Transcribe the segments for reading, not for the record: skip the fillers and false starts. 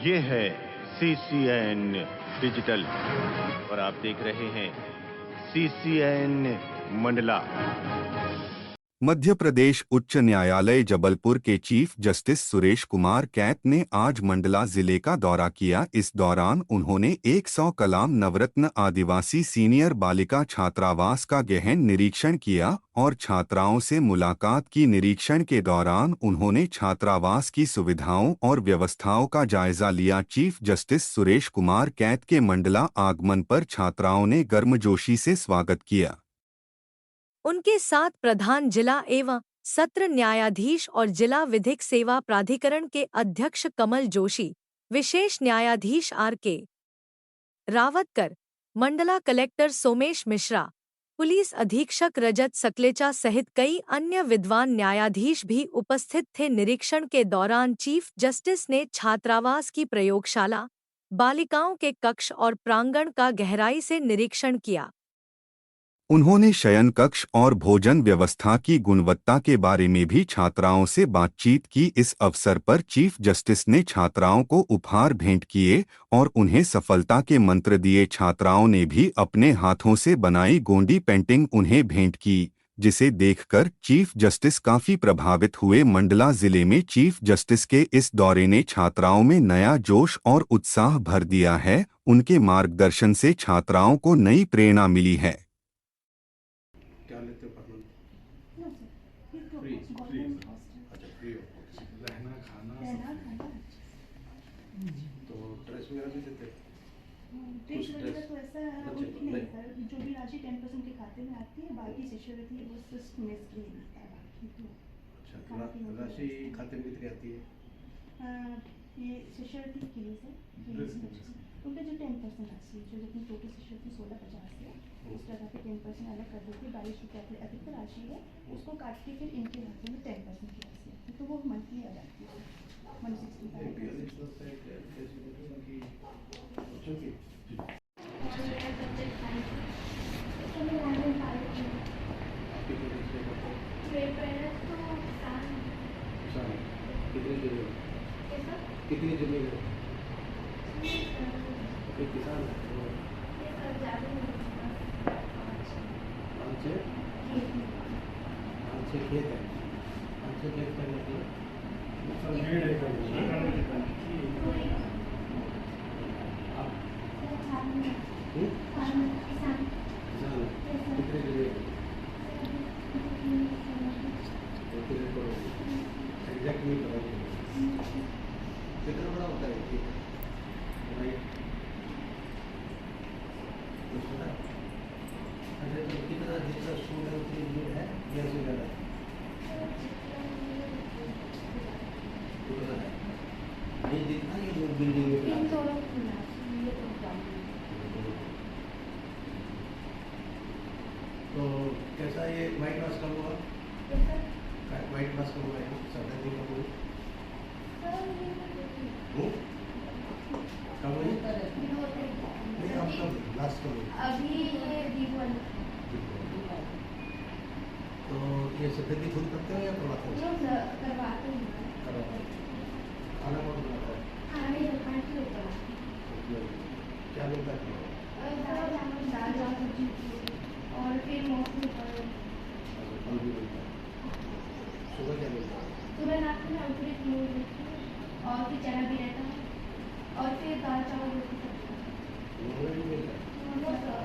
ये है CCN digital और आप देख रहे हैं CCN मंडला। मध्य प्रदेश उच्च न्यायालय जबलपुर के चीफ जस्टिस सुरेश कुमार कैत ने आज मंडला जिले का दौरा किया। इस दौरान उन्होंने 100 कलाम नवरत्न आदिवासी सीनियर बालिका छात्रावास का गहन निरीक्षण किया और छात्राओं से मुलाकात की। निरीक्षण के दौरान उन्होंने छात्रावास की सुविधाओं और व्यवस्थाओं का जायजा लिया। चीफ जस्टिस सुरेश कुमार कैत के मंडला आगमन पर छात्राओं ने गर्मजोशी से स्वागत किया। उनके साथ प्रधान जिला एवं सत्र न्यायाधीश और जिला विधिक सेवा प्राधिकरण के अध्यक्ष कमल जोशी, विशेष न्यायाधीश RK Rawatkar, Mandla collector Somesh Mishra, police अधीक्षक रजत सकलेचा सहित कई अन्य विद्वान न्यायाधीश भी उपस्थित थे। निरीक्षण के दौरान चीफ जस्टिस ने छात्रावास की प्रयोगशाला, बालिकाओं के कक्ष और प्रांगण का गहराई से निरीक्षण किया। उन्होंने शयन कक्ष और भोजन व्यवस्था की गुणवत्ता के बारे में भी छात्राओं से बातचीत की। इस अवसर पर चीफ जस्टिस ने छात्राओं को उपहार भेंट किए और उन्हें सफलता के मंत्र दिए। छात्राओं ने भी अपने हाथों से बनाई गोंडी पेंटिंग उन्हें भेंट की, जिसे देखकर चीफ जस्टिस काफी प्रभावित हुए। मंडला जिले में चीफ जस्टिस के इस दौरे ने छात्राओं में नया जोश और उत्साह भर दिया है। उनके मार्गदर्शन से छात्राओं को नई प्रेरणा मिली है। रहना खाना तो ड्रेस वगैरह भी देते हैं? ड्रेस वगैरह तो ऐसा नहीं सर, जो भी राशि 10% के खाते में आती है, बाकी शिष्यवृत्ति वो सिर्फ मेस के लिए मिलता है। बाकी तो अच्छा, राशि खाते में कितनी आती है? ये शिष्यवृत्ति के लिए सर, उनका जो 10% राशि जो जितनी टोटल शिष्यवृत्ति 1650 है, उस तरह के 10% अलग कर देते हैं। 22 रुपये अधिक राशि है, उसको काट के फिर इनके खाते में 10% की राशि है, तो वो मंथली आ जाती है 165। कितनी जमीन है? किसान है? 5-6 खेत है। 5-6 खेत करने के एग्जैक्ट नहीं पता कितना बड़ा होता है कितना जितना स्टूडेंट है या ज़्यादा नहीं दिखता ये जो बिल्डिंग में तो कैसा ये वाइट वाश कब हुआ? वाइट वाश कब हुआ है? सफेद कब हुई? कब हुई? नहीं अब कब लास्ट कब हुई? अभी ये दीवार तो ये सफेदी खुद करते हो या करवाते हो? करवाते हैं। खाना कौन बनाता है? खाना में दुकान से होता है। क्या मिलता है? दाल सब्जी और फिर मौसमी फल भी मिलता है। सुबह क्या मिलता है? सुबह नाश्ते में अंकुरित मूंग मिलती है और फिर चना भी रहता है और फिर दाल चावल रोटी सब्जी। मूंग भी मिलता है?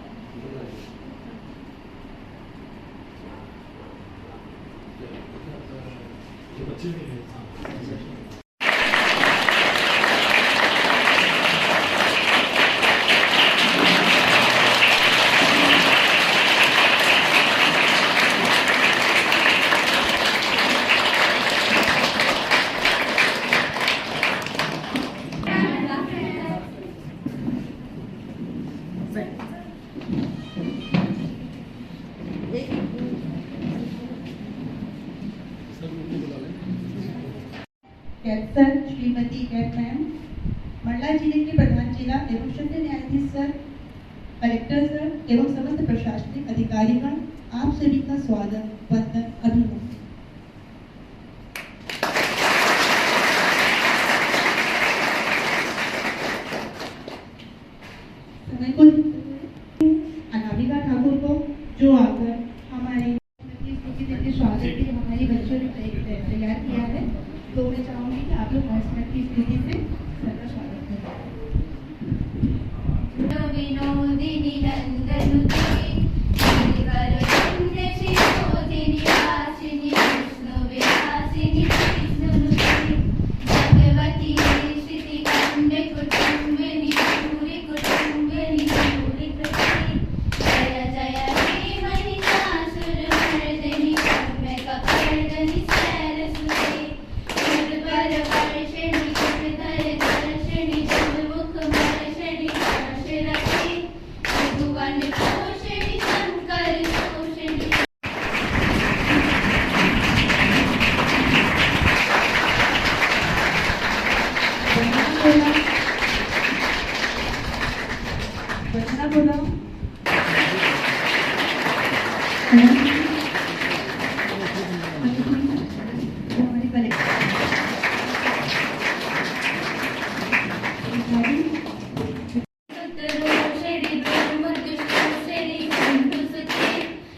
ये बच्चे भी हैं। सर, श्रीमती कैट मैम, मंडला जिले के प्रधान जिला एवं सत्र न्यायाधीश सर, कलेक्टर सर एवं समस्त प्रशासनिक अधिकारीगण, आप सभी का स्वागत, वंदन, अभिनंदन। आपके भाषण की स्थिति से सबका स्वागत है। विनोदिनी नंदनुते गिरिवर वंद्य शिरोधिनी वासिनी विष्णु विलासिनी विष्णुनुते भगवती श्रुति कंड कुटुंबिनी सूरि कुटुंबिनी सूरि कृति जय जय हे महिषासुरमर्दिनी कर्मकपर्दिनी शैलसुते दुर्बर वर्षिणी कृतधर दर्शिनी दुर्मुखमर्षिणी हर्षरते भुवन पोषिणी शंकर पोषिणी वंदना बोला। हमारी कलेक्टर रोषिणी दुर्मधुषोषिणी कुंडुसुते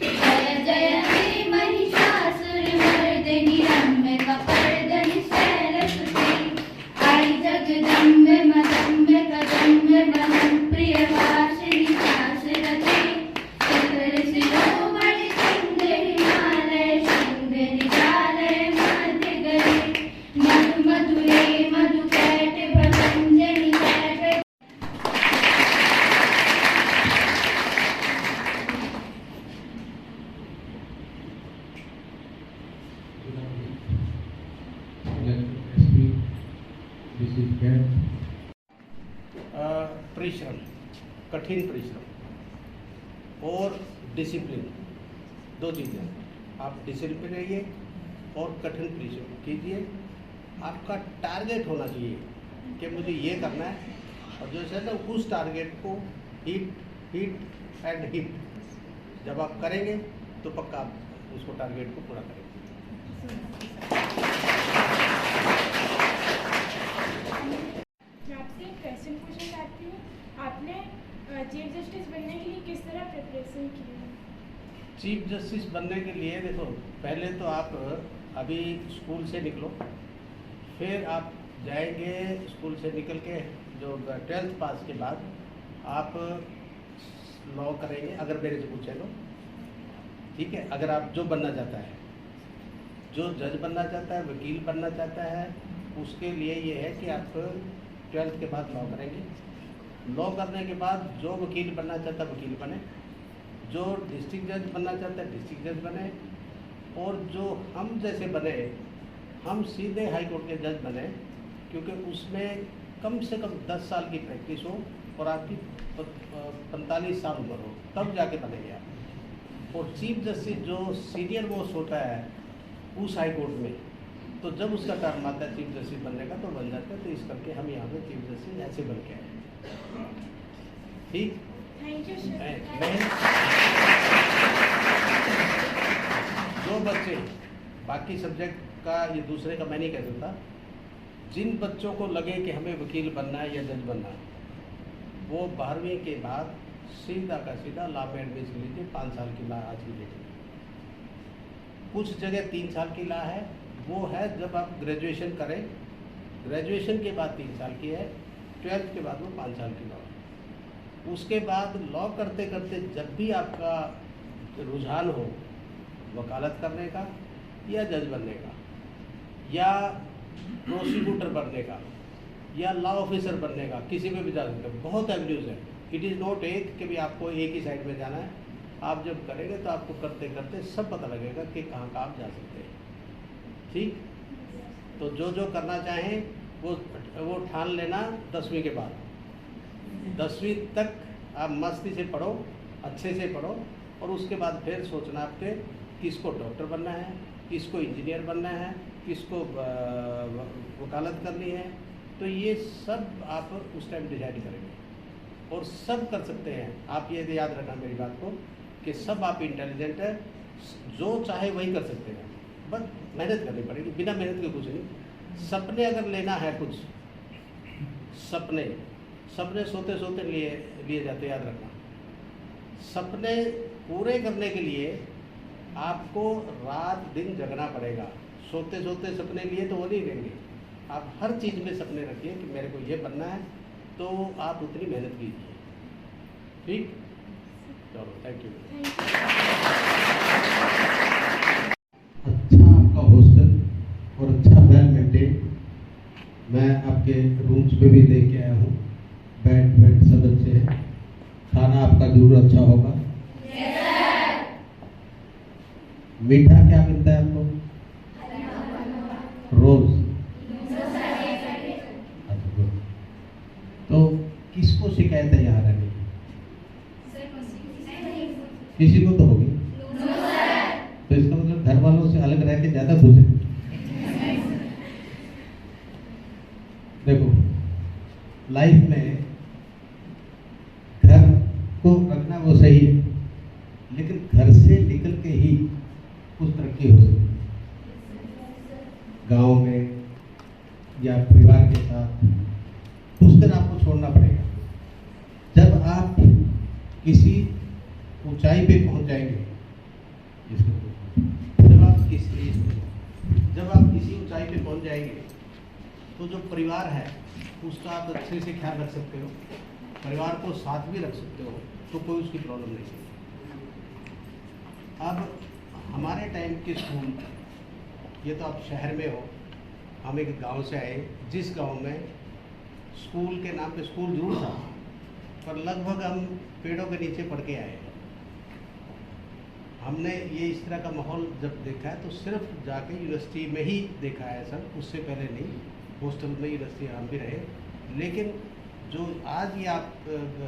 जय जय हे महिषासुरमर्दिनी रम्यकपर्दिनी शैलसुते आई जगदम्बे मदम्बे कदम्बे मनप्रियवासिनी शासरते शिरोमणि सुन्दरि हिमालय सुन्दरि जालय मध्यगरे मधु मधुरे मधुकैट प्रभञ्जनि कैट परिश्रम, कठिन परिश्रम और डिसिप्लिन, दो चीज़ें। आप डिसिप्लिन रहिए और कठिन परिश्रम कीजिए। आपका टारगेट होना चाहिए कि मुझे ये करना है, और जो है ना उस टारगेट को हिट एंड हिट जब आप करेंगे तो पक्का आप उसको टारगेट को पूरा करेंगे। मैं आपसे एक क्वेश्चन पूछना चाहती हूँ। आपने चीफ जस्टिस बनने के लिए किस तरह प्रिपरेशन की है? चीफ जस्टिस बनने के लिए देखो, पहले तो आप अभी स्कूल से निकलो, फिर आप जाएंगे स्कूल से निकल के जो 12th पास के बाद आप लॉ करेंगे, अगर मेरे से पूछे तो, ठीक है। अगर आप जो बनना चाहता है, जो जज बनना चाहता है, वकील बनना चाहता है, उसके लिए ये है कि आप 12th के बाद लॉ करेंगे। लॉ करने के बाद जो वकील बनना चाहता है वकील बने, जो डिस्ट्रिक्ट जज बनना चाहता है डिस्ट्रिक्ट जज बने, और जो हम जैसे बने, हम सीधे हाई कोर्ट के जज बने, क्योंकि उसमें कम से कम 10 साल की प्रैक्टिस हो और आपकी 45 साल उम्र हो, तब जाके बनेंगे आप। और चीफ जस्टिस जो सीनियर मोस्ट होता है उस हाई कोर्ट में, तो जब उसका टर्म आता है चीफ जस्टिस बनने का तो बन जाता है। तो इस करके हम यहाँ पे चीफ जस्टिस ऐसे बन के आए, ठीक। थैंक यू जो बच्चे बाकी सब्जेक्ट का, ये दूसरे का मैं नहीं कह सकता, जिन बच्चों को लगे कि हमें वकील बनना है या जज बनना है, वो 12वीं के बाद सीधा का सीधा लॉ में एडमिशन लीजिए। 5 साल की लॉ आज की डेट में, कुछ जगह 3 साल की लॉ है, वो है जब आप ग्रेजुएशन करें, ग्रेजुएशन के बाद 3 साल की है, 12th के बाद वो 5 साल की लॉ है। उसके बाद लॉ करते करते जब भी आपका रुझान हो वकालत करने का या जज बनने का या प्रोसिक्यूटर बनने का या लॉ ऑफिसर बनने का, किसी में भी जा सकते हैं। बहुत एवेन्यूज है। इट इज़ नॉट एक कि भी आपको एक ही साइड में जाना है। आप जब करेंगे तो आपको करते करते सब पता लगेगा कि कहाँ आप जा सकते हैं, ठीक। तो जो जो करना चाहें वो ठान लेना 10वीं के बाद। 10वीं तक आप मस्ती से पढ़ो, अच्छे से पढ़ो, और उसके बाद फिर सोचना आपके किसको डॉक्टर बनना है, किसको इंजीनियर बनना है, किसको वकालत करनी है। तो ये सब आप उस टाइम डिसाइड करेंगे और सब कर सकते हैं। आप ये याद रखना मेरी बात को कि सब आप इंटेलिजेंट है, जो चाहे वही कर सकते हैं, बस मेहनत करनी पड़ेगी। बिना मेहनत के कुछ नहीं। सपने अगर लेना है कुछ, सपने सोते सोते लिए जाते, याद रखना। सपने पूरे करने के लिए आपको रात दिन जगना पड़ेगा। सोते सोते सपने लिए तो वो नहीं लेंगे। आप हर चीज़ में सपने रखिए कि मेरे को ये बनना है, तो आप उतनी मेहनत कीजिए। ठीक, चलो, थैंक यू। अच्छा आपका हॉस्टल और अच्छा वेल मेंटेन, मैं आपके रूम्स पे भी देख के आया हूँ, बेड सब अच्छे हैं, खाना आपका जरूर अच्छा होगा। मीठा क्या मिलता है आपको? रोज। तो किसको शिकायत है यहाँ रहने की? किसी को तो होगी। तो इसका मतलब घर वालों से अलग रह के ज्यादा खुश है। देखो, लाइफ में घर को रखना वो सही है, लेकिन घर से निकल के ही कुछ तरक्की हो सकती है। गांव में या परिवार के साथ कुछ दिन आपको छोड़ना पड़ेगा। जब आप किसी ऊंचाई पे पहुंच जाएंगे, जब आप किसी ऊंचाई पे पहुंच जाएंगे, तो जो परिवार है उसका आप अच्छे से ख्याल रख सकते हो, परिवार को साथ भी रख सकते हो, तो कोई उसकी प्रॉब्लम नहीं है। अब हमारे टाइम के स्कूल, ये तो आप शहर में हो, हम एक गांव से आए, जिस गांव में स्कूल के नाम पे स्कूल जरूर था, पर लगभग हम पेड़ों के नीचे पढ़ के आए। हमने ये इस तरह का माहौल जब देखा है तो सिर्फ जाके यूनिवर्सिटी में ही देखा है सर, उससे पहले नहीं। हॉस्टल में यूनिवर्सिटी हम भी रहे, लेकिन जो आज ये आप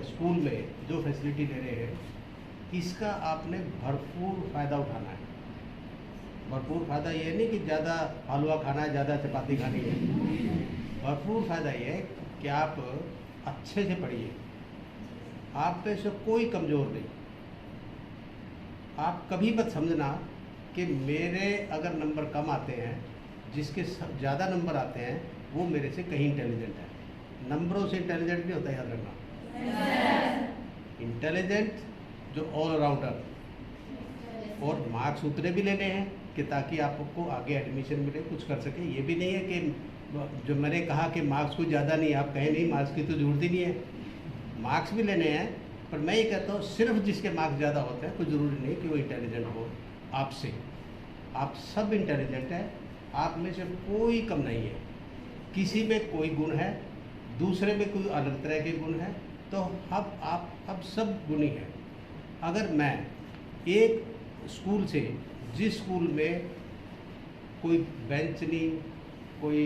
स्कूल में जो फैसिलिटी ले रहे हैं, इसका आपने भरपूर फ़ायदा उठाना है। भरपूर फ़ायदा ये नहीं कि ज़्यादा हलवा खाना है, ज़्यादा चपाती खानी है। भरपूर फ़ायदा ये है कि आप अच्छे से पढ़िए, आप पे से कोई कमज़ोर नहीं। आप कभी मत समझना कि मेरे अगर नंबर कम आते हैं, जिसके ज़्यादा नंबर आते हैं वो मेरे से कहीं इंटेलिजेंट है। नंबरों से इंटेलिजेंट नहीं होता, याद रखना। इंटेलिजेंट जो ऑल राउंडर, और मार्क्स उतने भी लेने हैं कि ताकि आपको आगे एडमिशन मिले, कुछ कर सके। ये भी नहीं है कि जो मैंने कहा कि मार्क्स कुछ ज़्यादा नहीं, आप कहें नहीं मार्क्स की तो जरूरत ही नहीं है, मार्क्स भी लेने हैं। पर मैं ये कहता हूँ सिर्फ जिसके मार्क्स ज़्यादा होते हैं, कोई ज़रूरी नहीं कि वो इंटेलिजेंट हो आपसे। आप सब इंटेलिजेंट हैं, आप में से कोई कम नहीं है। किसी में कोई गुण है, दूसरे में कोई अलग तरह के गुण है, तो अब सब गुणी हैं। अगर मैं एक स्कूल से, जिस स्कूल में कोई बेंच नहीं, कोई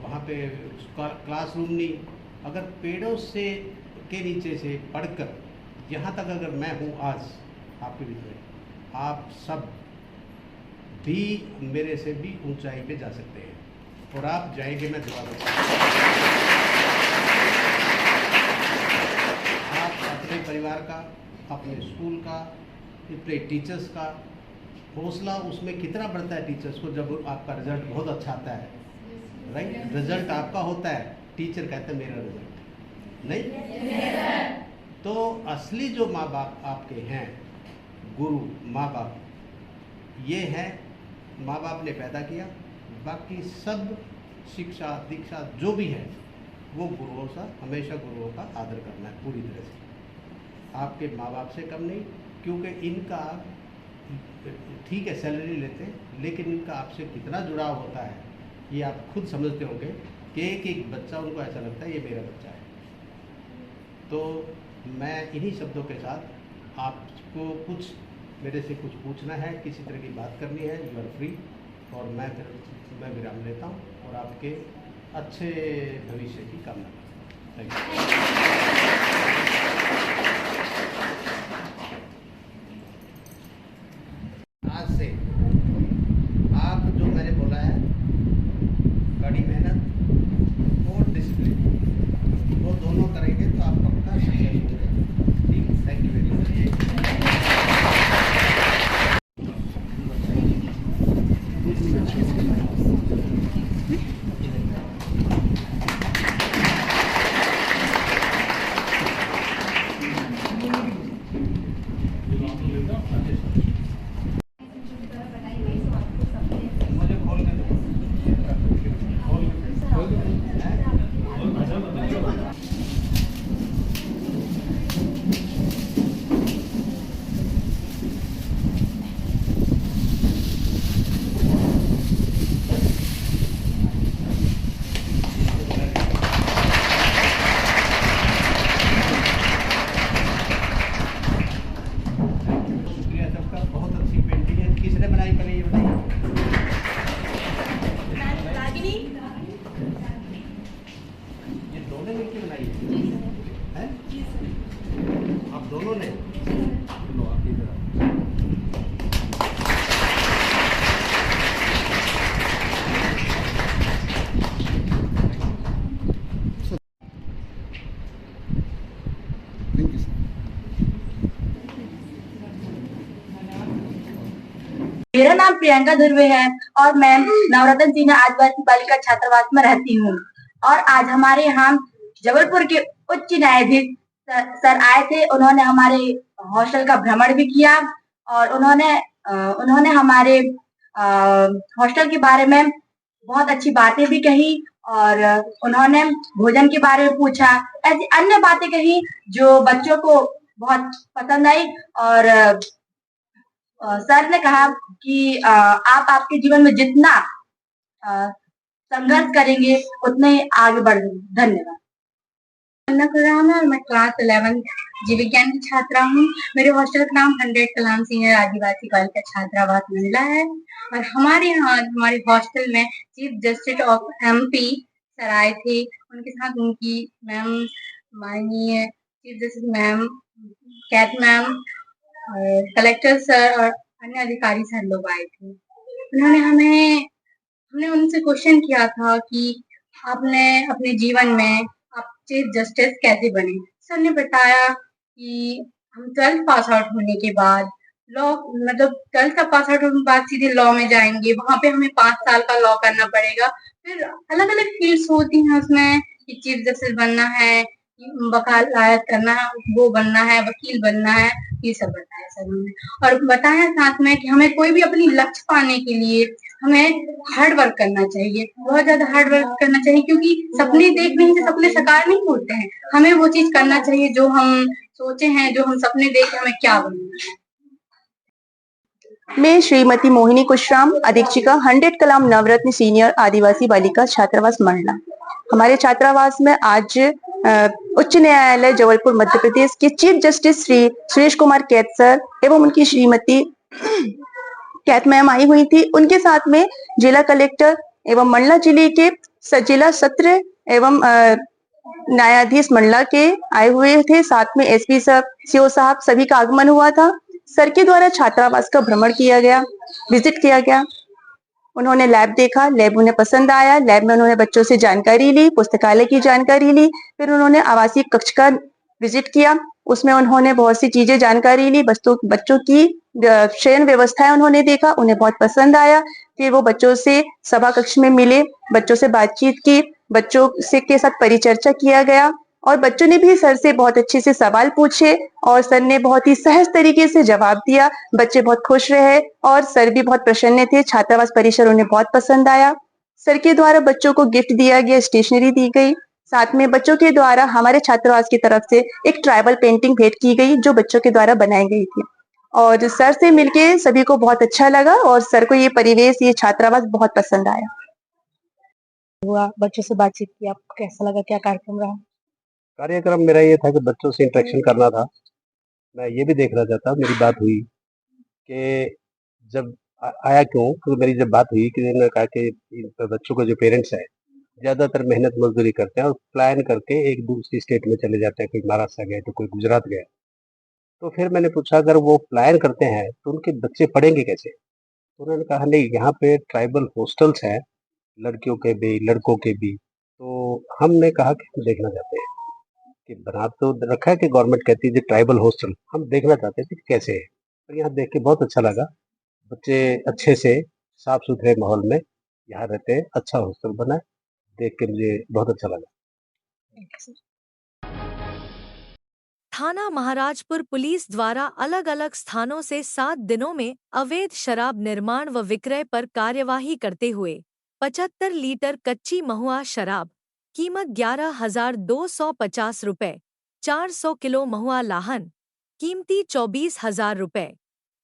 वहाँ पे क्लासरूम नहीं, अगर पेड़ों से के नीचे से पढ़कर यहाँ तक अगर मैं हूँ आज आपके बीच में, आप सब भी मेरे से भी ऊंचाई पे जा सकते हैं, और आप जाएंगे, मैं दुआ करता हूँ। आप अपने परिवार का, अपने स्कूल का, अपने टीचर्स का हौसला उसमें कितना बढ़ता है टीचर्स को, जब आपका रिजल्ट बहुत अच्छा आता है। राइट, रिजल्ट आपका होता है, टीचर कहते हैं मेरा रिजल्ट नहीं। तो असली जो माँ बाप आपके हैं, गुरु माँ बाप, ये है माँ बाप ने पैदा किया। बाकी सब शिक्षा दीक्षा जो भी है वो गुरुओं से, हमेशा गुरुओं का आदर करना है पूरी तरह से। आपके माँ बाप से कम नहीं, क्योंकि इनका ठीक है सैलरी लेते हैं, लेकिन इनका आपसे कितना जुड़ाव होता है ये आप खुद समझते होंगे कि एक बच्चा उनको ऐसा लगता है ये मेरा बच्चा है। तो मैं इन्हीं शब्दों के साथ आपको कुछ मेरे से कुछ पूछना है, किसी तरह की बात करनी है, यू आर फ्री, और मैं विराम लेता हूँ और आपके अच्छे भविष्य की कामना करता हूँ। आज से आप जो मैंने बोला है, कड़ी मेहनत और डिसिप्लिन, वो दोनों करेंगे तो आप पक्का सक्सेस होंगे। ठीक, थैंक यू वेरी मच। सबने मिलकर बनाई है? जी सर। हैं? जी सर। आप दोनों ने? जी सर। लो आपकी तरफ। Thank you sir. मेरा नाम प्रियंका धुर्वे है और मैं नवरत्न सिन्हा आदिवासी बालिका छात्रावास में रहती हूँ। और आज हमारे यहाँ जबलपुर के उच्च न्यायाधीश सर आए थे। उन्होंने हमारे हॉस्टल का भ्रमण भी किया और उन्होंने हमारे हॉस्टल के बारे में बहुत अच्छी बातें भी कही और उन्होंने भोजन के बारे में पूछा, ऐसी अन्य बातें कही जो बच्चों को बहुत पसंद आई। और सर ने कहा कि आप आपके जीवन में जितना संघर्ष करेंगे उतने ही आगे बढ़ेंगे। धन्यवाद। अन्नपूर्णा है, मैं क्लास 11 जीव विज्ञान की छात्रा हूँ। मेरे हॉस्टल का नाम 100 कलाम सीनियर आदिवासी बालिका छात्रावास मंडला है और हमारे यहाँ हमारे हॉस्टल में chief justice of MP sir आए थे। उनके साथ उनकी मैम माननीय चीफ जस्टिस मैम कैट मैम कलेक्टर सर और अन्य अधिकारी सर लोग आए थे। हमने उनसे क्वेश्चन किया था कि आपने अपने जीवन में आप चीफ जस्टिस कैसे बने। सर ने बताया कि हम 12th पास आउट होने के बाद लॉ मतलब 12th का पास आउट होने के बाद सीधे लॉ में जाएंगे। वहां पे हमें 5 साल का लॉ करना पड़ेगा। फिर अलग अलग फील्ड्स होती हैं उसमें कि चीफ जस्टिस बनना है, वकालत करना है, वो बनना है, वकील बनना है, ये सब बताया सर ने। और बताया साथ में कि हमें कोई भी अपनी लक्ष्य पाने के लिए हमें हार्ड वर्क करना चाहिए, बहुत ज्यादा हार्ड वर्क करना चाहिए, क्योंकि सपने देखने से सपने साकार नहीं होते हैं। हमें वो चीज करना चाहिए जो हम सोचे हैं, जो हम सपने देखे हमें क्या बनना है। मैं श्रीमती मोहिनी कुशराम, अधीक्षिका 100 कलाम नवरत्न सीनियर आदिवासी बालिका छात्रावास मंडला। हमारे छात्रावास में आज उच्च न्यायालय जबलपुर मध्य प्रदेश के चीफ जस्टिस श्री सुरेश कुमार कैत सर एवं उनकी श्रीमती कैत मैम आई हुई थी। उनके साथ में जिला कलेक्टर एवं मंडला जिले के जिला सत्र एवं न्यायाधीश मंडला के आए हुए थे। साथ में SP साहब, CO साहब सभी का आगमन हुआ था। सर के द्वारा छात्रावास का भ्रमण किया गया, विजिट किया गया। उन्होंने लैब देखा, लैब उन्हें पसंद आया। लैब में उन्होंने बच्चों से जानकारी ली, पुस्तकालय की जानकारी ली। फिर उन्होंने आवासीय कक्ष का विजिट किया, उसमें उन्होंने बहुत सी चीजें जानकारी ली। बच्चों की शयन व्यवस्थाएं उन्होंने देखा, उन्हें बहुत पसंद आया। फिर वो बच्चों से सभा कक्ष में मिले, बच्चों से बातचीत की, बच्चों से के साथ परिचर्चा किया गया और बच्चों ने भी सर से बहुत अच्छे से सवाल पूछे और सर ने बहुत ही सहज तरीके से जवाब दिया। बच्चे बहुत खुश रहे और सर भी बहुत प्रसन्न थे। छात्रावास परिसर उन्हें बहुत पसंद आया। सर के द्वारा बच्चों को गिफ्ट दिया गया, स्टेशनरी दी गई। साथ में बच्चों के द्वारा हमारे छात्रावास की तरफ से एक ट्राइबल पेंटिंग भेंट की गई जो बच्चों के द्वारा बनाई गई थी और सर से मिलके सभी को बहुत अच्छा लगा और सर को ये परिवेश, ये छात्रावास बहुत पसंद आया। हुआ, बच्चों से बातचीत की, आपको कैसा लगा, क्या कार्यक्रम रहा? कार्यक्रम मेरा ये था कि बच्चों से इंटरेक्शन करना था। मैं ये भी देखना चाहता, मेरी बात हुई कि जब आया क्यों, क्योंकि मेरी जब बात हुई कि उन्होंने कहा कि बच्चों के जो पेरेंट्स हैं ज़्यादातर मेहनत मजदूरी करते हैं और प्लान करके एक दूसरी स्टेट में चले जाते हैं, कोई महाराष्ट्र गए तो कोई गुजरात गया। तो फिर मैंने पूछा अगर वो प्लान करते हैं तो उनके बच्चे पढ़ेंगे कैसे? तो उन्होंने कहा नहीं, यहाँ पे ट्राइबल हॉस्टल्स हैं, लड़कियों के भी लड़कों के भी। तो हमने कहा कि हम देखना चाहते हैं कि बना तो रखा है कि गवर्नमेंट कहती है ट्राइबल हॉस्टल, हम देखना चाहते थे कैसे है। तो यहाँ देख के बहुत अच्छा लगा, बच्चे अच्छे से साफ सुथरे माहौल में यहाँ रहते हैं, अच्छा हॉस्टल बना है, देख के मुझे बहुत अच्छा लगा। थाना महाराजपुर पुलिस द्वारा अलग अलग स्थानों से 7 दिनों में अवैध शराब निर्माण व विक्रय पर कार्यवाही करते हुए 75 लीटर कच्ची महुआ शराब, कीमत 11,250 रुपये, 400 किलो महुआ लाहन, कीमती 24,000 रुपये,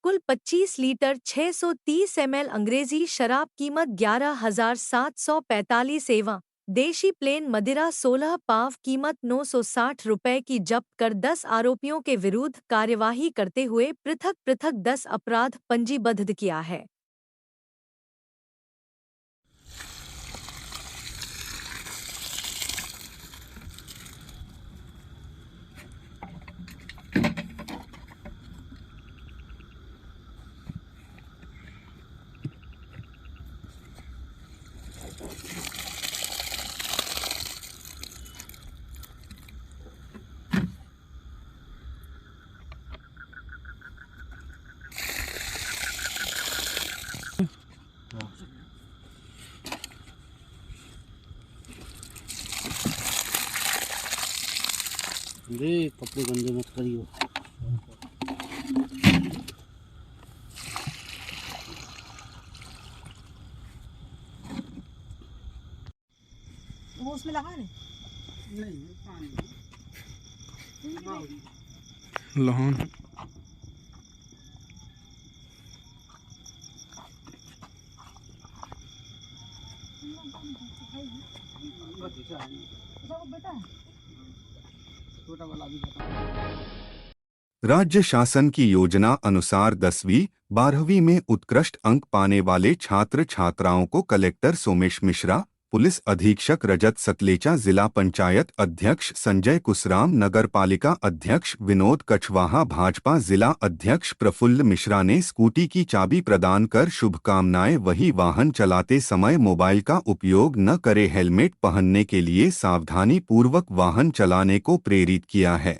कुल 25 लीटर 630 ml अंग्रेजी शराब कीमत 11,745 एवं देशी प्लेन मदिरा 16 पाव कीमत 960 रुपये की जब्त कर 10 आरोपियों के विरुद्ध कार्यवाही करते हुए पृथक पृथक 10 अपराध पंजीबद्ध किया है। कपड़े गंदे मत करियो। वो उसमें लगा नहीं लहान राज्य शासन की योजना अनुसार 10वीं 12वीं में उत्कृष्ट अंक पाने वाले छात्र छात्राओं को कलेक्टर सोमेश मिश्रा, पुलिस अधीक्षक रजत सतलेचा, जिला पंचायत अध्यक्ष संजय कुसराम, नगर पालिका अध्यक्ष विनोद कछवाहा, भाजपा जिला अध्यक्ष प्रफुल्ल मिश्रा ने स्कूटी की चाबी प्रदान कर शुभकामनाएं। वही वाहन चलाते समय मोबाइल का उपयोग न करे, हेलमेट पहनने के लिए सावधानी पूर्वक वाहन चलाने को प्रेरित किया है।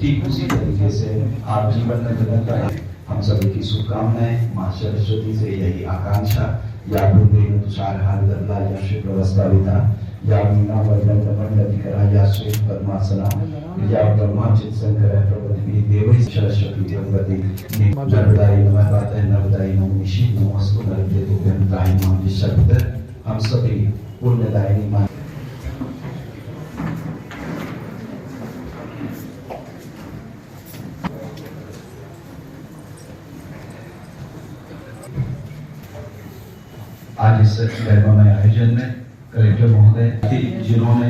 ठीक उसी तरीके से आप जीवन में प्रदान करें। हम सभी की शुभकामनाएं। मां सरस्वती से यही आकांक्षा। या बुद्धेन तुषार हार दल्ला या शुक्र प्रस्ताविता या मीना वर्णन मंडलिकरा या श्वेत पद्मासना या ब्रह्मा चित्संकर प्रभृति देवी सरस्वती भगवती नर्मदाई नमः नर्मदाई नमः निशी नमस्तु नर्मदे तुभ्यं मां शब्द हम सभी पुण्यदायिनी मां। आज इस महिमामय आयोजन में कलेक्टर महोदय जिन्होंने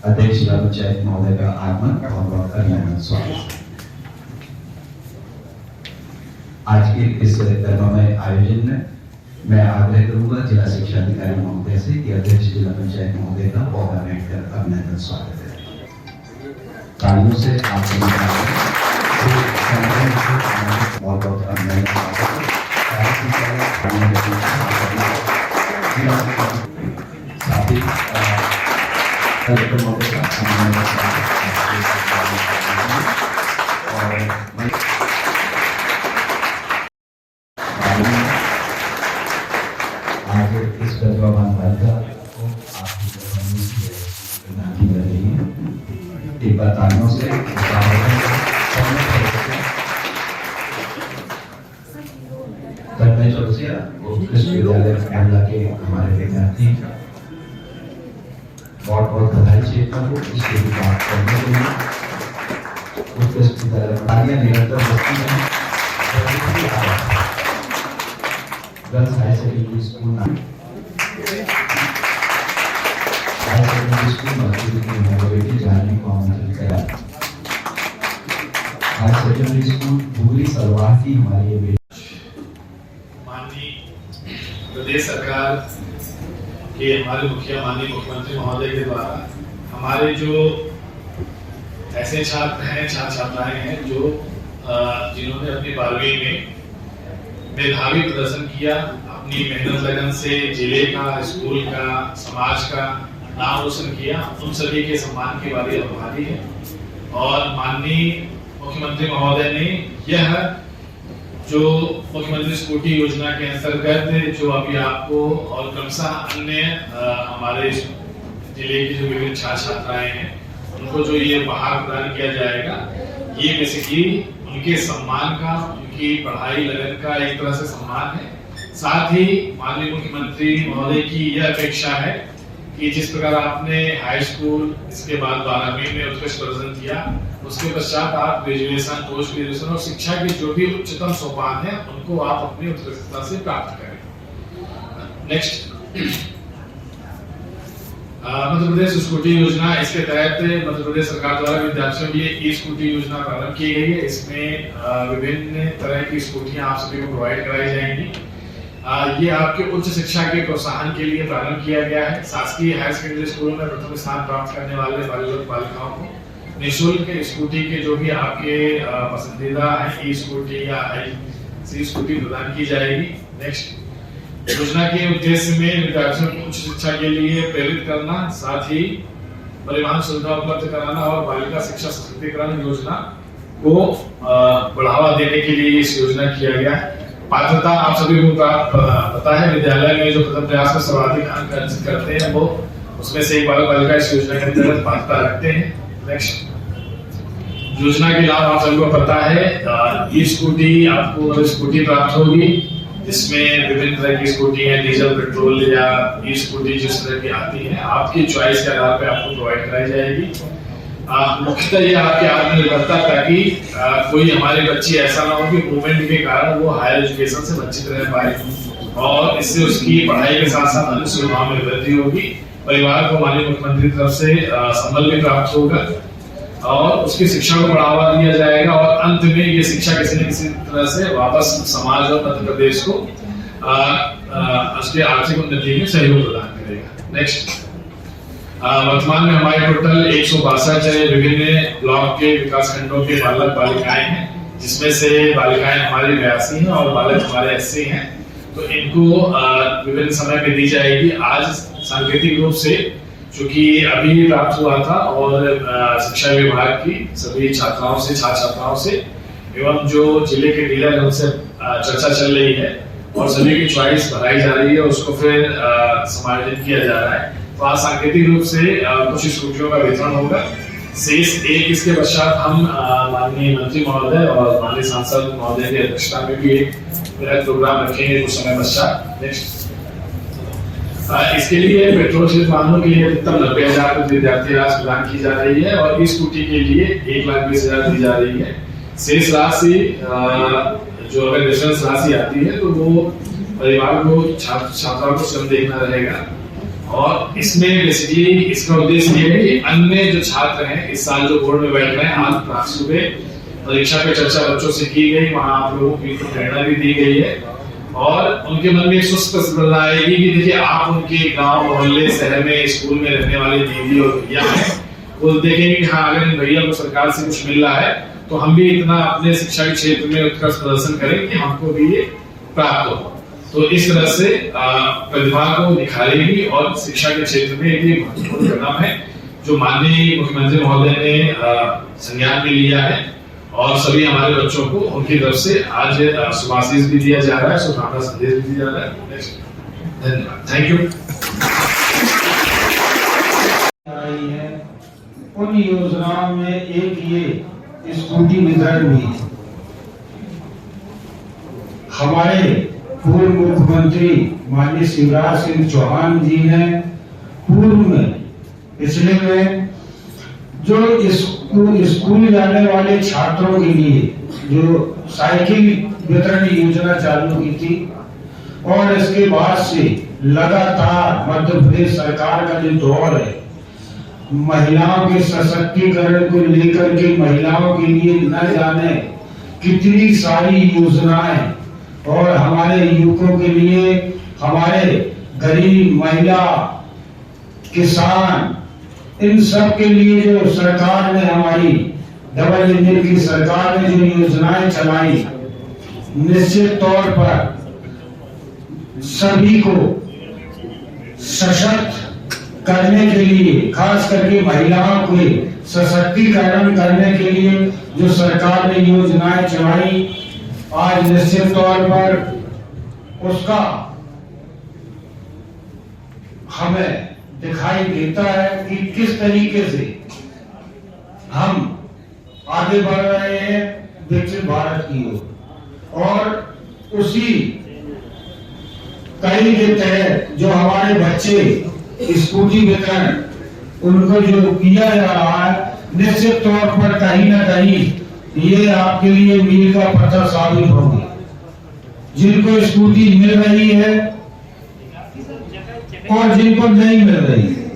अध्यक्ष जिला पंचायत महोदय का आगमन और अभिनंदन स्वागत। आज के इस महिमामय आयोजन में मैं आग्रह करूंगा जिला शिक्षा अधिकारी महोदय से कि अध्यक्ष जिला पंचायत महोदय का पौधा भेंटकर अभिनंदन स्वागत है। तालियों से आप सभी बहुत बहुत अभिनंदन। साथ ही कलेक्टर महोदय का आज इस प्रतिभावान बालिका को आपकी प्रदान की जा रही है। एक बार तालियों से उत्कृष्ट विद्यालय मंडला के हमारे विद्यार्थी बहुत बहुत बधाई चेतना को इसके लिए बात करने के लिए। उत्कृष्ट विद्यालय मंडलियां निरंतर बढ़ती हैं। गर्ल्स हाई सेकेंडरी स्कूल बेटी जानने को आमंत्रित करा। हाई सेकेंडरी स्कूल भूरी सलवार की हमारी ये प्रदेश सरकार के हमारे मुखिया माननीय मुख्यमंत्री महोदय के द्वारा हमारे जो ऐसे छात्र हैं छात्र छात्राएं हैं जो जिन्होंने अपनी 12वीं में मेधावी प्रदर्शन किया, अपनी मेहनत लगन से जिले का, स्कूल का, समाज का नाम रोशन किया, उन सभी के सम्मान की बारी अब भारी है। और माननीय मुख्यमंत्री महोदय ने यह जो मुख्यमंत्री स्कूटी योजना के अंतर्गत जो अभी आपको और क्रमशः अन्य हमारे जिले की जो विभिन्न छात्र छात्राएं हैं उनको जो ये उपहार प्रदान किया जाएगा, ये बेसिकली उनके सम्मान का, उनकी पढ़ाई लगन का एक तरह से सम्मान है। साथ ही माननीय मुख्यमंत्री महोदय की यह अपेक्षा है कि जिस प्रकार आपने हाई स्कूल, इसके बाद 12वीं में उत्कृष्ट प्रदर्शन किया, उसके पश्चात आप ग्रेजुएशन, पोस्ट ग्रेजुएशन और शिक्षा के जो भी उच्चतम सोपान है उनको आप अपनी उत्कृष्टता से प्राप्त करें। नेक्स्ट, मध्य प्रदेश स्कूटी योजना, इसके तहत मध्य प्रदेश सरकार द्वारा विद्यार्थियों के लिए ई स्कूटी योजना प्रारंभ की गई है। इसमें विभिन्न तरह की स्कूटियां आप सभी को प्रोवाइड कराई जाएंगी। ये आपके उच्च शिक्षा के प्रोत्साहन के लिए प्रारंभ किया गया है। शासकीय हायर सेकेंडरी स्कूलों में प्रथम स्थान प्राप्त करने वाले बालक बालिकाओं को निःशुल्क स्कूटी के जो भी आपके पसंदीदा है ई स्कूटी या सी स्कूटी प्रदान की जाएगी। नेक्स्ट, योजना के उद्देश्य में विद्यार्थियों को उच्च शिक्षा के लिए प्रेरित करना, साथ ही परिवहन सुविधा उपलब्ध कराना और बालिका शिक्षा सशक्तिकरण योजना को बढ़ावा देने के लिए इस योजना किया गया है। पात्रता आप सभी को पता है, विद्यालय में जो प्रथम प्रयास में सर्वाधिक अंक अर्जित करते हैं वो उसमें से एक बालक बालिका इस योजना के अंतर्गत पात्रता रखते हैं। नेक्स्ट, योजना के लाभ आप सबको पता है, ई स्कूटी, आपको स्कूटी प्राप्त होगी, जिसमें विभिन्न तरह की स्कूटी है, डीजल, पेट्रोल या ई स्कूटी जिस तरह की आती है, आपकी चॉइस के आधार पर आपको प्रोवाइड कराई जाएगी। मुख्यतः ये आपकी आत्मनिर्भरता, ताकि कोई हमारे बच्ची ऐसा ना हो कि मूवमेंट के कारण वो हायर एजुकेशन से वंचित रह पाए, और इससे उसकी पढ़ाई के साथ साथ अन्य सुविधाओं में वृद्धि होगी। परिवार को माननीय मुख्यमंत्री की तरफ से संबल भी प्राप्त होगा और उसकी शिक्षा को बढ़ावा दिया जाएगा, और अंत में ये शिक्षा किसी न किसी तरह से वापस समाज और मध्य प्रदेश को उसके आर्थिक उन्नति में सहयोग प्रदान करेगा। नेक्स्ट, वर्तमान में हमारे टोटल 162 विभिन्न ब्लॉक के विकास खंडों के बालक बालिकाएं हैं, जिसमें से बालिकाएं हमारी 82 हैं और बालक हमारे 80 हैं। तो इनको विभिन्न समय पे दी जाएगी। आज सांकेतिक रूप से चूंकि अभी प्राप्त हुआ था, और शिक्षा विभाग की सभी छात्राओं से, छात्र छात्राओं से एवं जो जिले के डीलर है उनसे चर्चा चल रही है, और सभी की चॉइस भराई जा रही है, उसको फिर समायोजित किया जा रहा है। तो आज सांकेतिक रूप से कुछ स्कूटियों का वितरण होगा। शेष एक इसके पश्चात हम माननीय मंत्री महोदय और माननीय सांसद महोदय की अध्यक्षता में भी एक बृहद प्रोग्राम रखेंगे कुछ समय पश्चात। नेक्स्ट, इसके लिए पेट्रोल चालित वाहनों के लिए अधिकतम 90,000 विद्यार्थी राशि प्रदान की जा रही है, और इस स्कूटी के लिए 1,20,000 दी जा रही है। शेष राशि जो अगर डिफरेंस राशि आती है तो वो परिवार को, छात्राओं को स्वयं देखना रहेगा। और इसमें बेसिकली इसका उद्देश्य ये है कि अन्य जो छात्र हैं इस साल जो बोर्ड में बैठ रहे हैं, आज सुबह परीक्षा पे चर्चा बच्चों से की गई, वहां आप लोगों की प्रेरणा भी दी गई है, और उनके मन में एक सुस्पष्ट प्रेरणा आएगी कि देखिए आप उनके गांव, मोहल्ले, शहर में, स्कूल में रहने वाले दीदी और भैया हैं, वो देखेंगे कि हाँ, अगर इन भैया को सरकार से कुछ मिल रहा है तो हम भी इतना अपने शिक्षा के क्षेत्र में उत्कृष्ट प्रदर्शन करें कि हमको भी ये प्राप्त हो। तो इस तरह से प्रतिभा को निखारेगी, और शिक्षा के क्षेत्र में एक महत्वपूर्ण कदम है जो माननीय मुख्यमंत्री महोदय ने संज्ञान में लिया है, और सभी हमारे बच्चों को उनकी तरफ से आज शुभाशीष भी दिया जा रहा है, शुभकामना संदेश भी दिया जा रहा है। धन्यवाद, थैंक यू। उन योजनाओं में एक ये स्कूटी वितरण भी है। हमारे पूर्व मुख्यमंत्री माननीय शिवराज सिंह चौहान जी ने पूर्व में, पिछले में जो स्कूल जाने वाले छात्रों के लिए जो साइकिल वितरण योजना चालू की थी, और इसके बाद से लगातार मध्य प्रदेश सरकार का जो दौर है महिलाओं के सशक्तिकरण को लेकर के, महिलाओं के लिए न जाने कितनी सारी योजनाएं, और हमारे युवकों के लिए, हमारे गरीब महिला, किसान, इन सब के लिए जो सरकार ने, हमारी डबल इंजन की सरकार ने जो योजनाएं चलाई, निश्चित तौर पर सभी को सशक्त करने के लिए, खास करके महिलाओं के सशक्तिकरण करने के लिए जो सरकार ने योजनाएं चलाई, आज निश्चित तौर पर उसका हमें दिखाई देता है कि किस तरीके से हम आगे बढ़ रहे हैं विकसित भारत की ओर। और उसी कड़ी के तहत जो हमारे बच्चे स्कूटी वितरण उनको जो किया जा रहा है, निश्चित तौर पर कहीं ना कहीं ये आपके लिए मील का पत्थर साबित होगी। जिनको स्कूटी मिल रही है और जिनको नहीं मिल रही है,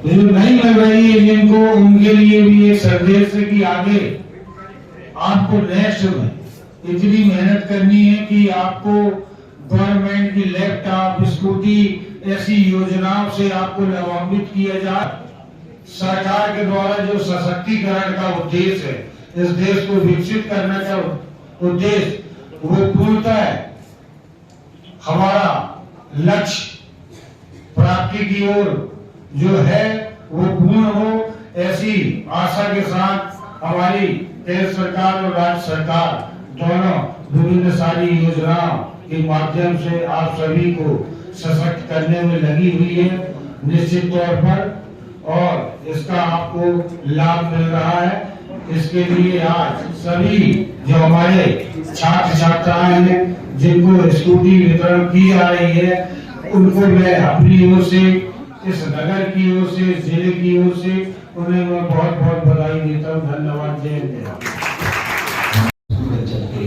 तो जो नहीं मिल रही है जिनको, उनके लिए भी एक संदेश है कि आगे आपको नेक्स्ट में इतनी मेहनत करनी है कि आपको गवर्नमेंट की लैपटॉप, स्कूटी ऐसी योजनाओं से आपको लाभान्वित किया जाए। सरकार के द्वारा जो सशक्तिकरण का उद्देश्य है, इस देश को विकसित करने का उद्देश्य, वो पूर्णतः हमारा लक्ष्य प्राप्ति की ओर जो है वो पूर्ण हो, ऐसी आशा के साथ हमारी केंद्र सरकार और राज्य सरकार दोनों विभिन्न सारी योजनाओं के माध्यम से आप सभी को सशक्त करने में लगी हुई है। निश्चित तौर पर और इसका आपको लाभ मिल रहा है। इसके लिए आज सभी जो हमारे छात्र छात्राएं हैं जिनको स्कूटी वितरण की जा रही है, उनको मैं अपनी ओर से, इस नगर की ओर से, जिले की ओर से उन्हें मैं बहुत बहुत बधाई देता हूँ। धन्यवाद। जय हिंद।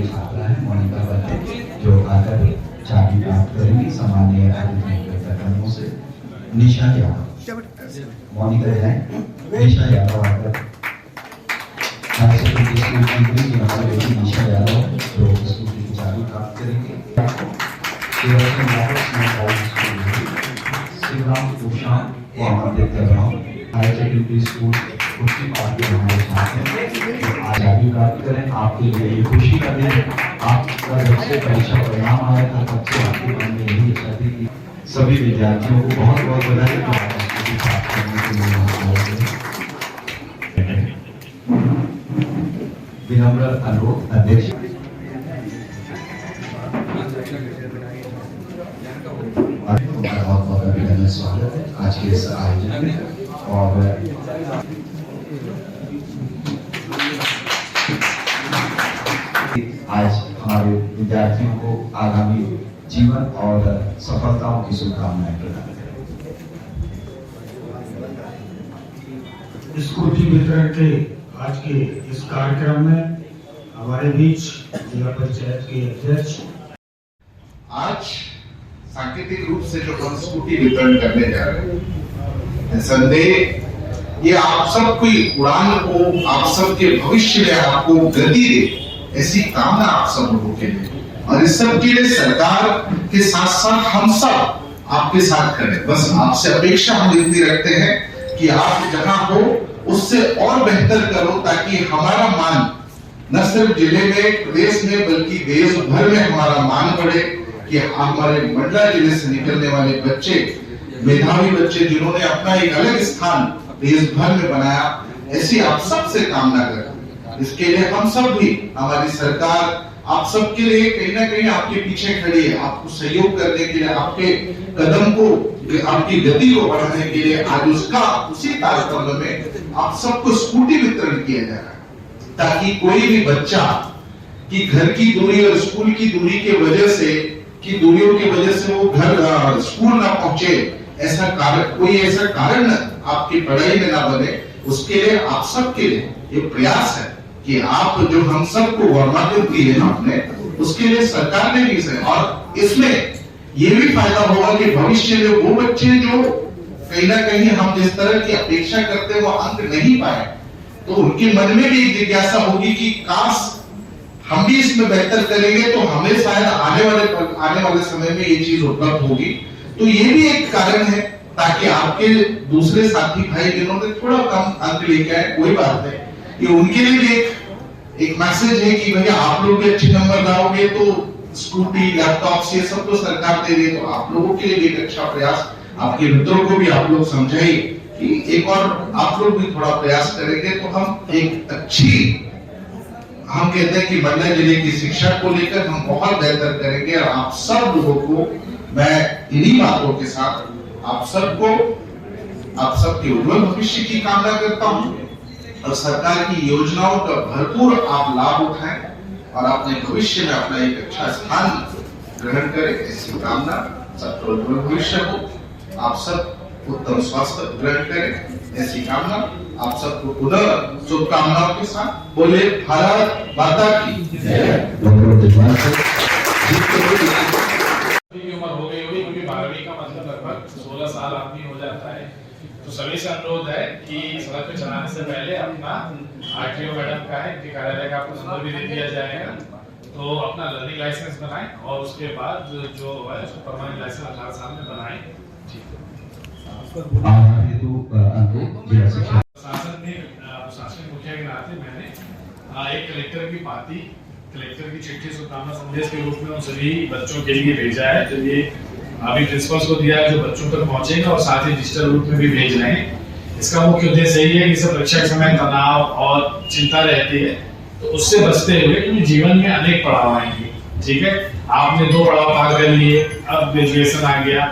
छात्रा है मोनिका बत्ते, जो आकर चाबी प्राप्त करेंगी सामान्य कार्यक्रमों से। निशा यादव, मोनिका है, निशा यादव आकर हायर सेकेंडरी स्कूल की हमारी बेटी निशा यादव जो स्कूल की चाबी प्राप्त करेंगे। शिवराम कुशाम हायर सेकेंडरी स्कूल उसकी पार्टी हमारे साथ हैं। आज चाबी प्राप्त करें, आपके लिए ये खुशी का दिन। आपका जब से परीक्षा परिणाम आया था तब से आपके मन में यही इच्छा थी कि सभी विद्यार्थियों को बहुत बहुत बधाई प्राप्त करने के लिए। विनम्र अनुरोध अध्यक्ष बहुत बहुत अभिनंदन, स्वागत है आज के इस आयोजन में। और आज हमारे विद्यार्थियों को आगामी जीवन और सफलताओं की शुभकामनाएं प्रदान करें। स्कूटी वितरण के आज के इस कार्यक्रम में हमारे बीच जिला पंचायत के अध्यक्ष आज सांकेतिक रूप से जो हम स्कूटी वितरण करने जा रहे हैं, संदेह ये आप सबकी उड़ान को, आप सबके भविष्य में आपको गति दे, ऐसी कामना आप सब लोगों के लिए। और इस सब के लिए सरकार के साथ साथ हम सब आपके साथ खड़े। बस आपसे अपेक्षा हम इतनी रखते हैं कि आप जहां हो उससे और बेहतर करो, ताकि हमारा मान न सिर्फ जिले में, प्रदेश में, बल्कि देश भर में हमारा मान बढ़े कि हमारे मंडला जिले से निकलने वाले बच्चे, मेधावी बच्चे जिन्होंने अपना एक अलग स्थान देश भर में बनाया, ऐसी आप सबसे कामना करें। इसके लिए हम सब भी, हमारी सरकार आप सबके लिए कहीं ना कहीं आपके पीछे खड़ी है, आपको सहयोग करने के लिए, आपके कदम को, आपकी गति को बढ़ाने के लिए। आज उसी कार्यक्रम में आप सबको स्कूटी वितरण किया जा रहा है, ताकि कोई भी बच्चा की घर की दूरी और स्कूल की दूरी की वजह से वो घर स्कूल ना पहुंचे, ऐसा कारण, कोई ऐसा कारण आपकी पढ़ाई में ना बने। उसके लिए आप सबके लिए ये प्रयास है कि आप जो हम सबको वर्माकृत दी है आपने, उसके लिए सरकार ने भी से, और इसमें ये भी फायदा होगा कि भविष्य में वो बच्चे जो कहीं ना कहीं हम जिस तरह की अपेक्षा करते हैं वो अंक नहीं पाए, तो उनके मन में भी एक जिज्ञासा होगी कि काश हम भी इसमें बेहतर करेंगे तो हमें शायद आने वाले समय में ये चीज उपलब्ध होगी। तो ये भी एक कारण है, ताकि आपके दूसरे साथी भाई जिन्होंने थोड़ा कम अंक लेके आए, कोई बात नहीं, ये उनके लिए भी एक मैसेज है कि भैया आप लोग भी अच्छे नंबर लाओगे तो स्कूटी, लैपटॉप, ये सब तो सरकार दे रही है, तो आप लोगों के लिए भी एक अच्छा प्रयास, आपके मित्रों को भी आप लोग समझाइए कि एक और आप लोग भी थोड़ा प्रयास करेंगे तो हम एक अच्छी, हम कहते हैं कि मंडला जिले की शिक्षा को लेकर हम बहुत बेहतर करेंगे। और आप सब लोगों को मैं इन्हीं बातों के साथ आप सबको, आप सबके उज्जवल भविष्य की कामना करता हूँ, और सरकार की योजनाओं का भरपूर आप लाभ उठाएं और अपने भविष्य में अपना एक अच्छा स्थान ग्रहण करें, ऐसी कामना। सबका उज्जवल भविष्य हो, आप सब उत्तम स्वास्थ्य ग्रहण करें, ऐसी कामना। आप सबको पुनः शुभकामनाओं के साथ बोले भारत माता की जय। उम्र हो गई होगी, क्योंकि 12वीं का मतलब लगभग 16 साल आदमी हो जाता है। तो सभी से अनुरोध है कि सड़क पे चलाने से पहले अपना आरटीओ मैडम का है कि कार्यालय का आपको नंबर भी दे दिया जाएगा, तो अपना लर्निंग लाइसेंस बनाएं और उसके बाद जो है उसको परमानेंट लाइसेंस 18 साल में बनाएं। प्रशासनिक मुखिया के नाते मैंने एक कलेक्टर की पाती, कलेक्टर की चिट्ठी शुभकामना संदेश के रूप में उन सभी बच्चों के लिए भेजा है। तो ये अभी प्रिंसिपल्स को दिया है, जो बच्चों तक पहुंचेगा, और साथ ही डिजिटल रूप में भी भेज रहे हैं। इसका मुख्य उद्देश्य यही है कि सब परीक्षा के समय तनाव और चिंता रहती है, तो उससे बचते हुए, क्योंकि जीवन में अनेक पड़ाव आएंगे। ठीक है, आपने 2 पड़ाव पार कर लिए, अब ग्रेजुएशन आ गया,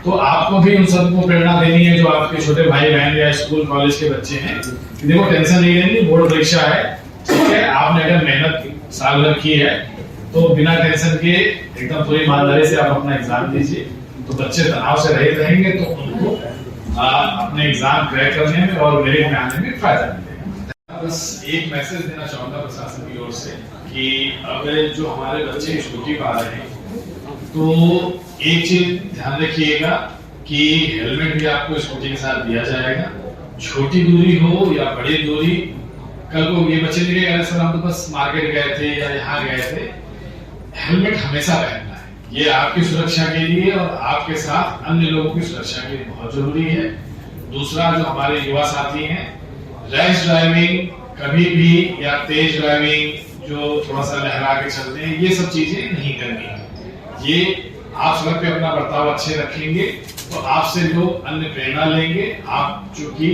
तो आपको भी उन सबको प्रेरणा देनी है जो आपके छोटे भाई बहन या स्कूल कॉलेज के बच्चे हैं कि देखो टेंशन नहीं लेनी, बोर्ड परीक्षा है, ठीक है, आपने अगर मेहनत साल भर की है तो बिना टेंशन के एकदम पूरी ईमानदारी से आप अपना एग्जाम दीजिए, तो बच्चे तनाव से रहित रहेंगे, तो उनको अपने एग्जाम क्रैक करने में और मेरिट में आने में फायदा मिलेगा। बस एक मैसेज देना चाहूंगा प्रशासन की ओर से कि अब जो हमारे बच्चे स्कूटी पर आ रहे हैं तो एक चीज ध्यान रखिएगा कि हेलमेट भी आपको स्कूटी के साथ दिया जाएगा, छोटी दूरी हो या बड़ी दूरी। कल को ये बच्चे नहीं कहेंगे सर हम तो बस मार्केट गए थे या यहाँ गए थे, हेलमेट हमेशा पहनना है, ये आपकी सुरक्षा के लिए और आपके साथ अन्य लोगों की सुरक्षा के लिए बहुत जरूरी है। दूसरा, जो हमारे युवा साथी हैं, रैश ड्राइविंग कभी भी या तेज ड्राइविंग जो थोड़ा सा लहरा के चलते हैं, ये सब चीजें नहीं करनी है। ये आप सड़क पे अपना बर्ताव अच्छे रखेंगे तो आपसे लोग अन्य प्रेरणा लेंगे। आप चूंकि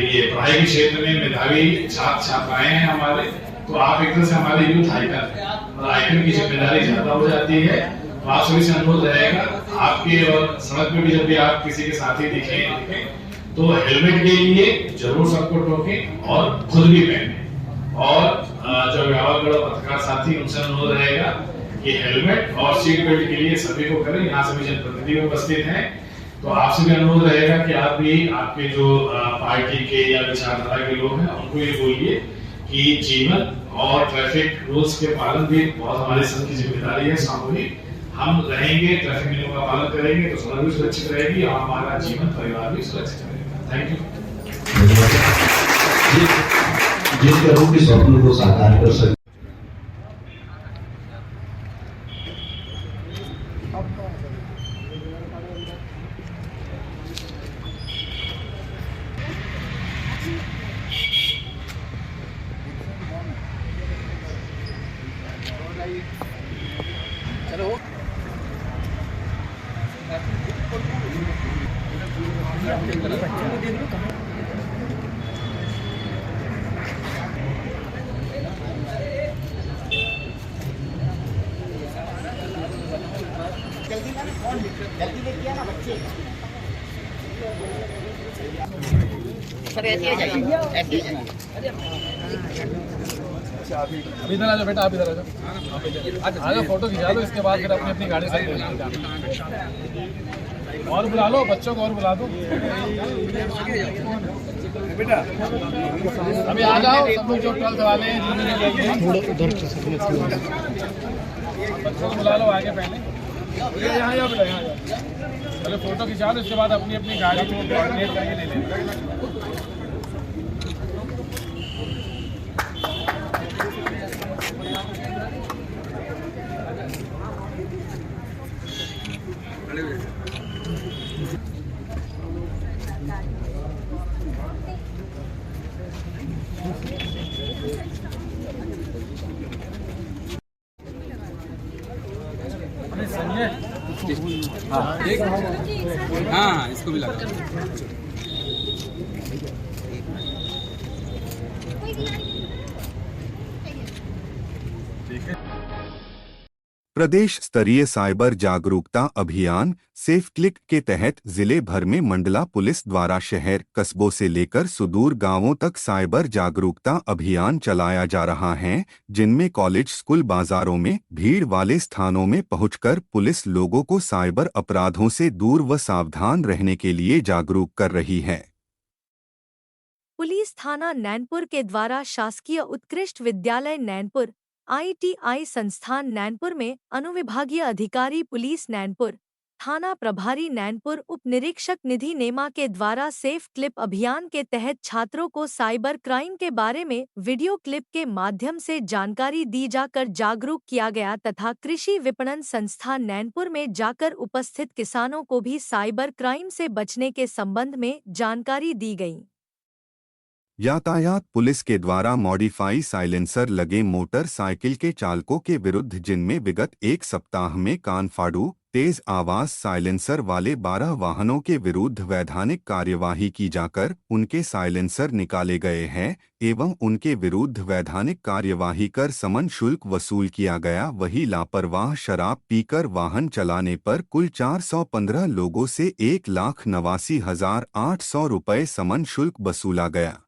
ये पढ़ाई के क्षेत्र में मेधावी छात्र छात्राएं हैं हमारे, तो आप एक तरह से हमारे यूथ आइकन है और आइकन की जिम्मेदारी ज्यादा हो जाती है। तो आप सभी से अनुरोध रहेगा आपके, और सड़क पे भी जब भी आप किसी के साथी दिखें तो हेलमेट के लिए जरूर सबको टोकें और खुद भी पहने। और जो अभिभावक और पत्रकार साथी, उनसे अनुरोध रहेगा कि हेलमेट और सीट बेल्ट के लिए सभी को करें। यहाँ सभी जनप्रतिनिधि उपस्थित हैं, तो आपसे भी अनुरोध रहेगा कि आप भी आपके जो पार्टी के या विचारधारा के लोग हैं उनको ये बोलिए कि जीवन और ट्रैफिक रूल्स के पालन भी बहुत हमारे सबकी जिम्मेदारी है, सामूहिक। हम रहेंगे, ट्रैफिक नियमों का पालन करेंगे तो सड़क भी सुरक्षित रहेगी और हमारा जीवन परिवार भी सुरक्षित रहेगा। Thank you. जिस करोड़ के स्वप्न को साकार कर सके अभी इधर आ जाओ बेटा, आप इधर आ जाओ, आ जाओ, फोटो खिंचा लो, इसके बाद फिर अपनी अपनी गाड़ी से और बुला लो बच्चों को, और बुला दो बेटा। अभी आ जाओ सब लोग जो 12th वाले हैं, बच्चों को बुला लो आगे पहले। यहाँ जाओ बेटा, यहाँ जाओ, पहले फोटो खिंचा लो, इसके बाद अपनी अपनी गाड़ी को कोऑर्डिनेट करके ले लेना। हाँ इसको भी लगा। प्रदेश स्तरीय साइबर जागरूकता अभियान सेफ क्लिक के तहत जिले भर में मंडला पुलिस द्वारा शहर कस्बों से लेकर सुदूर गांवों तक साइबर जागरूकता अभियान चलाया जा रहा है, जिनमें कॉलेज, स्कूल, बाजारों में भीड़ वाले स्थानों में पहुंचकर पुलिस लोगों को साइबर अपराधों से दूर व सावधान रहने के लिए जागरूक कर रही है। पुलिस थाना नैनपुर के द्वारा शासकीय उत्कृष्ट विद्यालय नैनपुर, ITI संस्थान नैनपुर में अनुविभागीय अधिकारी पुलिस नैनपुर, थाना प्रभारी नैनपुर, उप निरीक्षक निधि नेमा के द्वारा सेफ क्लिप अभियान के तहत छात्रों को साइबर क्राइम के बारे में वीडियो क्लिप के माध्यम से जानकारी दी जाकर जागरूक किया गया तथा कृषि विपणन संस्थान नैनपुर में जाकर उपस्थित किसानों को भी साइबर क्राइम से बचने के संबंध में जानकारी दी गई। यातायात पुलिस के द्वारा मॉडिफाई साइलेंसर लगे मोटरसाइकिल के चालकों के विरुद्ध, जिनमें विगत एक सप्ताह में कान फाड़ू, तेज आवाज साइलेंसर वाले 12 वाहनों के विरुद्ध वैधानिक कार्यवाही की जाकर उनके साइलेंसर निकाले गए हैं एवं उनके विरुद्ध वैधानिक कार्यवाही कर समन शुल्क वसूल किया गया। वही लापरवाह शराब पीकर वाहन चलाने पर कुल 415 लोगों से 1,89,800 रुपये समन शुल्क वसूला गया।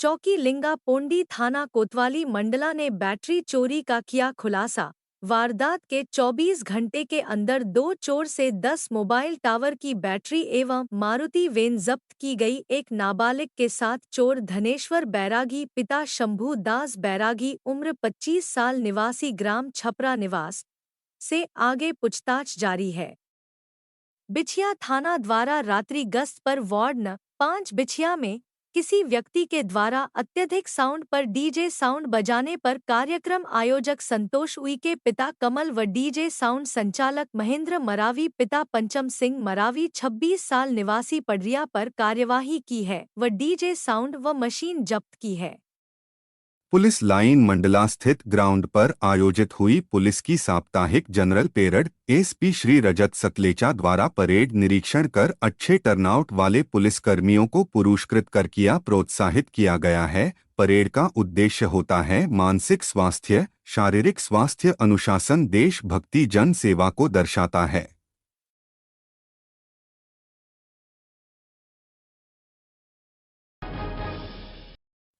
चौकी लिंगा पोंडी थाना कोतवाली मंडला ने बैटरी चोरी का किया खुलासा। वारदात के 24 घंटे के अंदर 2 चोर से 10 मोबाइल टावर की बैटरी एवं मारुति वैन जब्त की गई। एक नाबालिग के साथ चोर धनेश्वर बैरागी पिता शंभू दास बैरागी उम्र 25 साल निवासी ग्राम छपरा निवास से आगे पूछताछ जारी है। बिछिया थाना द्वारा रात्रि गश्त पर वार्ड न 5 बिछिया में किसी व्यक्ति के द्वारा अत्यधिक साउंड पर डीजे साउंड बजाने पर कार्यक्रम आयोजक संतोष उइके पिता कमल व डीजे साउंड संचालक महेंद्र मरावी पिता पंचम सिंह मरावी 26 साल निवासी पडरिया पर कार्यवाही की है व डीजे साउंड व मशीन जब्त की है। पुलिस लाइन मंडला स्थित ग्राउंड पर आयोजित हुई पुलिस की साप्ताहिक जनरल परेड एसपी श्री रजत सतलेचा द्वारा परेड निरीक्षण कर अच्छे टर्नआउट वाले पुलिसकर्मियों को पुरस्कृत कर किया प्रोत्साहित किया गया है। परेड का उद्देश्य होता है मानसिक स्वास्थ्य, शारीरिक स्वास्थ्य, अनुशासन, देशभक्ति, जन सेवा को दर्शाता है।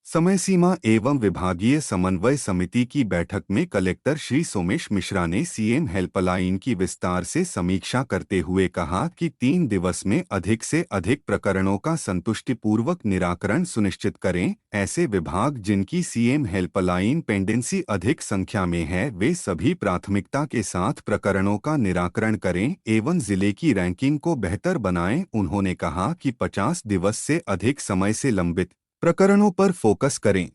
समय सीमा एवं विभागीय समन्वय समिति की बैठक में कलेक्टर श्री सोमेश मिश्रा ने सीएम हेल्पलाइन की विस्तार से समीक्षा करते हुए कहा कि 3 दिवस में अधिक से अधिक प्रकरणों का संतुष्टिपूर्वक निराकरण सुनिश्चित करें। ऐसे विभाग जिनकी सीएम हेल्पलाइन पेंडेंसी अधिक संख्या में है वे सभी प्राथमिकता के साथ प्रकरणों का निराकरण करें एवं जिले की रैंकिंग को बेहतर बनाएं। उन्होंने कहा कि 50 दिवस से अधिक समय से लंबित प्रकरणों पर फोकस करें।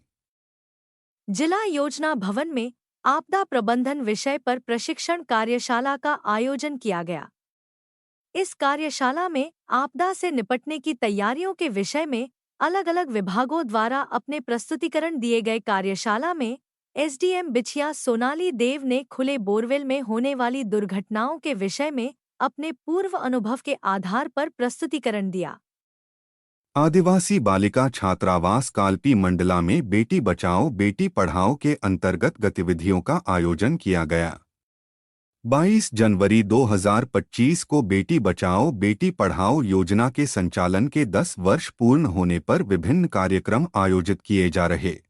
जिला योजना भवन में आपदा प्रबंधन विषय पर प्रशिक्षण कार्यशाला का आयोजन किया गया। इस कार्यशाला में आपदा से निपटने की तैयारियों के विषय में अलग अलग विभागों द्वारा अपने प्रस्तुतिकरण दिए गए। कार्यशाला में एसडीएम बिछिया सोनाली देव ने खुले बोरवेल में होने वाली दुर्घटनाओं के विषय में अपने पूर्व अनुभव के आधार पर प्रस्तुतिकरण दिया। आदिवासी बालिका छात्रावास कालपी मंडला में बेटी बचाओ बेटी पढ़ाओ के अंतर्गत गतिविधियों का आयोजन किया गया। 22 जनवरी 2025 को बेटी बचाओ बेटी पढ़ाओ योजना के संचालन के 10 वर्ष पूर्ण होने पर विभिन्न कार्यक्रम आयोजित किए जा रहे।